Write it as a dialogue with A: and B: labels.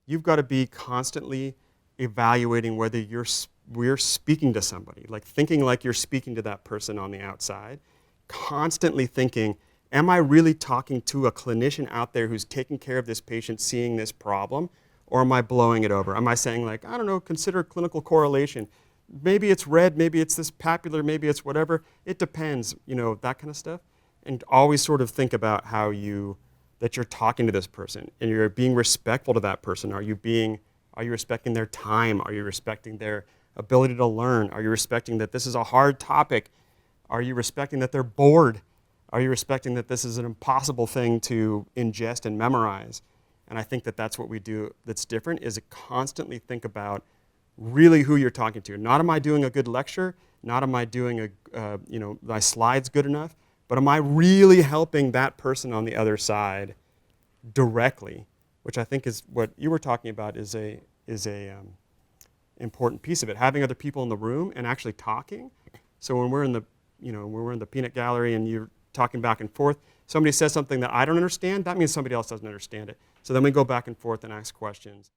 A: you've got to be constantly evaluating whether we're speaking to somebody, like thinking like you're speaking to that person on the outside, constantly thinking, am I really talking to a clinician out there who's taking care of this patient, seeing this problem, or am I blowing it over? Am I saying like, I don't know, consider clinical correlation. Maybe it's red, maybe it's this papular, maybe it's whatever. It depends, that kind of stuff. And always sort of think about that you're talking to this person and you're being respectful to that person. Are you respecting their time? Are you respecting their ability to learn? Are you respecting that this is a hard topic? Are you respecting that they're bored? Are you respecting that this is an impossible thing to ingest and memorize? And I think that that's what we do that's different, is constantly think about really who you're talking to. Not am I doing a good lecture, not am I doing my slides good enough, but am I really helping that person on the other side directly, which I think is what you were talking about is a important piece of it. Having other people in the room and actually talking. So when we're in the peanut gallery and you're talking back and forth, somebody says something that I don't understand, that means somebody else doesn't understand it. So then we go back and forth and ask questions.